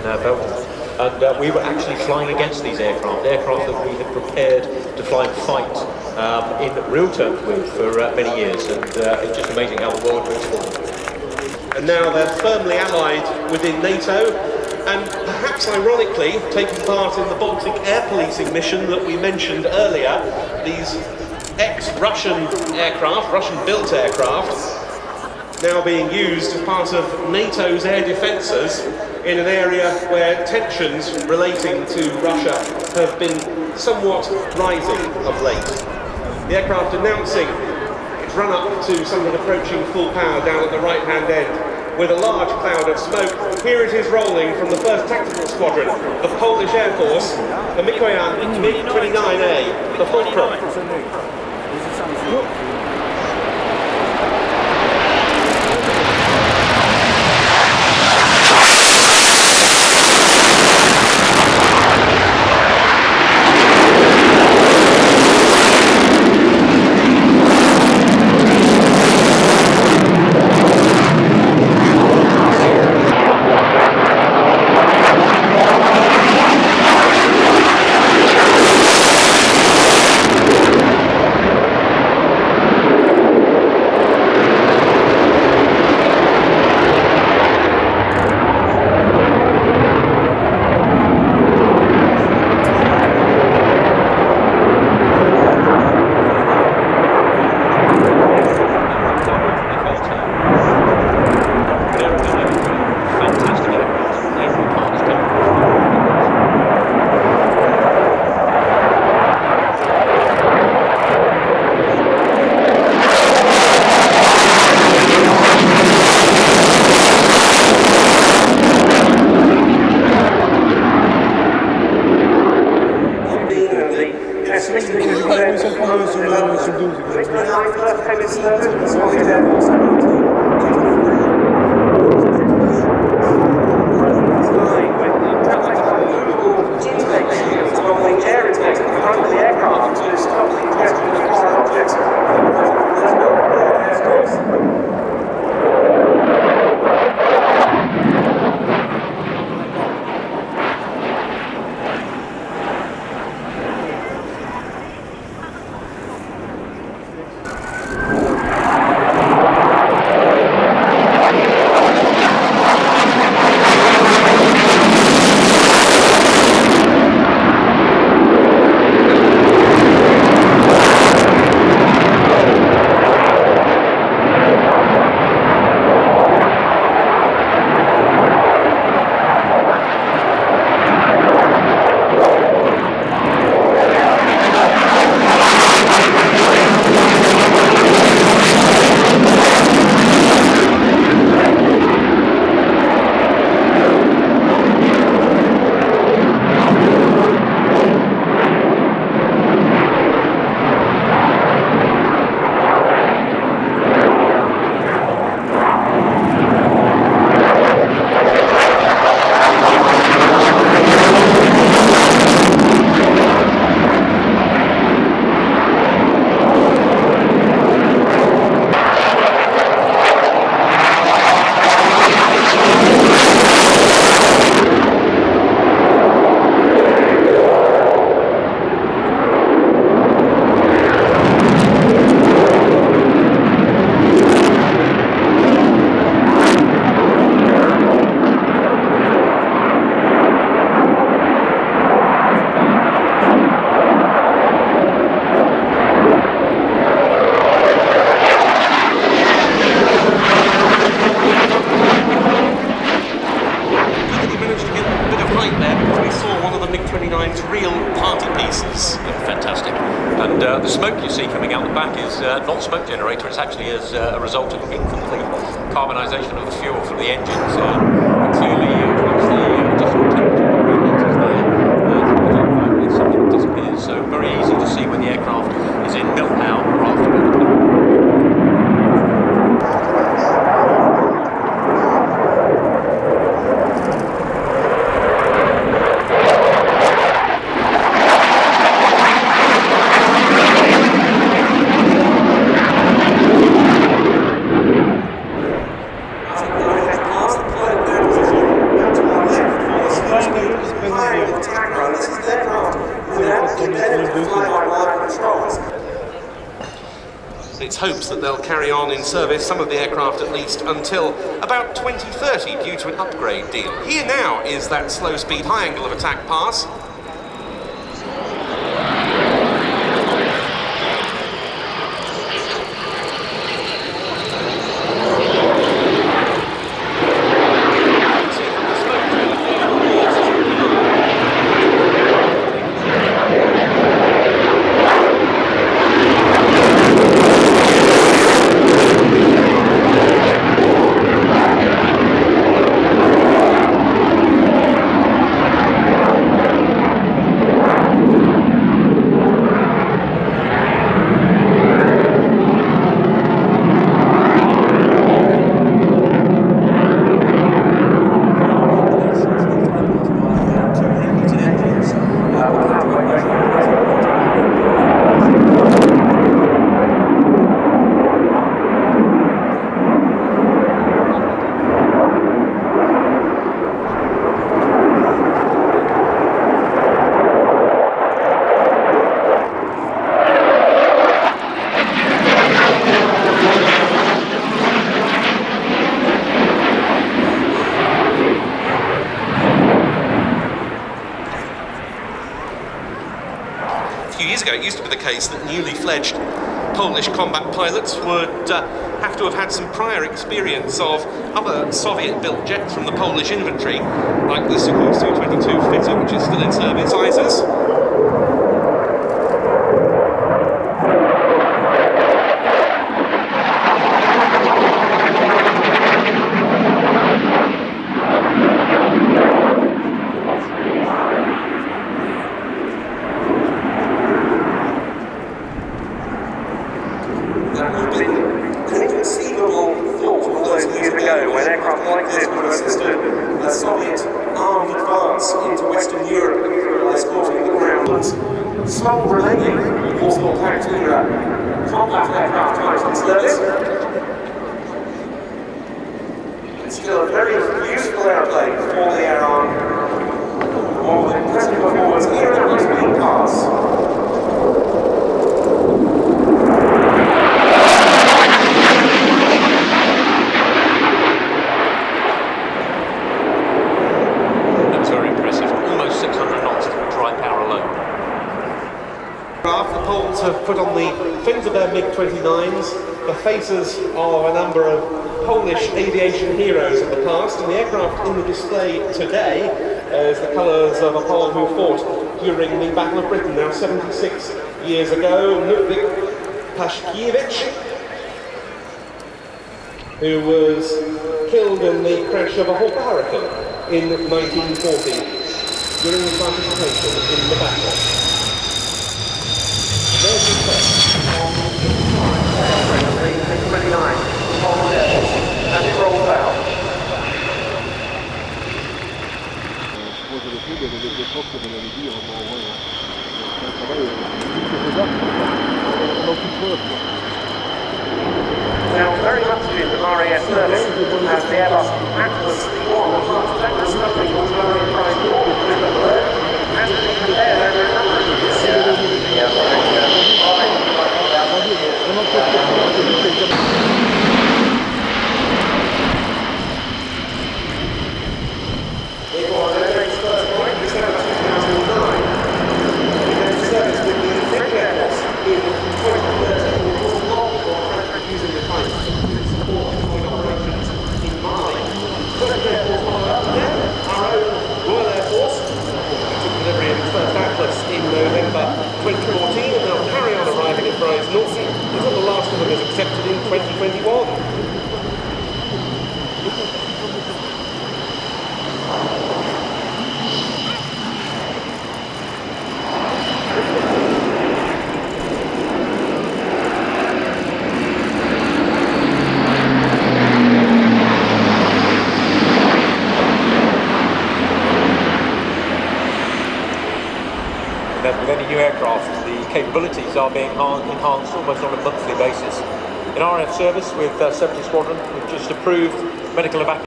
Belgium. And we were actually flying against these aircraft that we had prepared to fly and fight in real terms with for many years, and it's just amazing how the world moves forward. And now they're firmly allied within NATO, and perhaps ironically taking part in the Baltic air policing mission that we mentioned earlier. These ex-Russian aircraft, Russian-built aircraft, now being used as part of NATO's air defences in an area where tensions relating to Russia have been somewhat rising of late. The aircraft announcing its run up to something approaching full power down at the right-hand end with a large cloud of smoke. Here it is rolling from the 1st Tactical Squadron, the Polish Air Force, the MIG-29A, the Fulcrum. The smoke you see coming out the back is not smoke generator, it's actually as a result of incomplete carbonisation of the fuel from the engines. Clearly, once the additional temperature meters there, something disappears. So very easy to see when the aircraft is in meltdown or after meltdown. attack run. This is an aircraft without independent fly-by-wire controls. It's hopes that they'll carry on in service, some of the aircraft at least, until about 2030 due to an upgrade deal. Here now is that slow-speed high angle of attack pass. A few years ago, it used to be the case that newly fledged Polish combat pilots would have to have had some prior experience of other Soviet-built jets from the Polish infantry, like the Sukhoi Su-22 fitter, which is still in service, ISIS. That would have been an inconceivable thought all those years ago when aircraft like this would have understood a Soviet armed advance into Western Europe and realised causing the ground. Small remaining Warsaw Pact era combat aircraft types in service. It's still a very useful aeroplane for the Air Arm. More than impressive performance here at this being pass. The Poles have put on the fins of their MiG-29s the faces of a number of Polish aviation heroes of the past, and the aircraft in the display today is the colours of a Pole who fought during the Battle of Britain now 76 years ago, Ludwik Paszkiewicz, who was killed in the crash of a Hawker Hurricane in 1940 during his participation in the battle. There's the test on the MiG-29 as it rolls out. Now, very much in the RAF service as the Airbus Atlas V1 that was suffering from lower price as we compare over a number of years. In November 2014, and they'll carry on arriving at Brize Norton until the last of them is accepted in 2021. As with any new aircraft, the capabilities are being enhanced almost on a monthly basis. In RF service with 70 Squadron, we've just approved medical evacuation.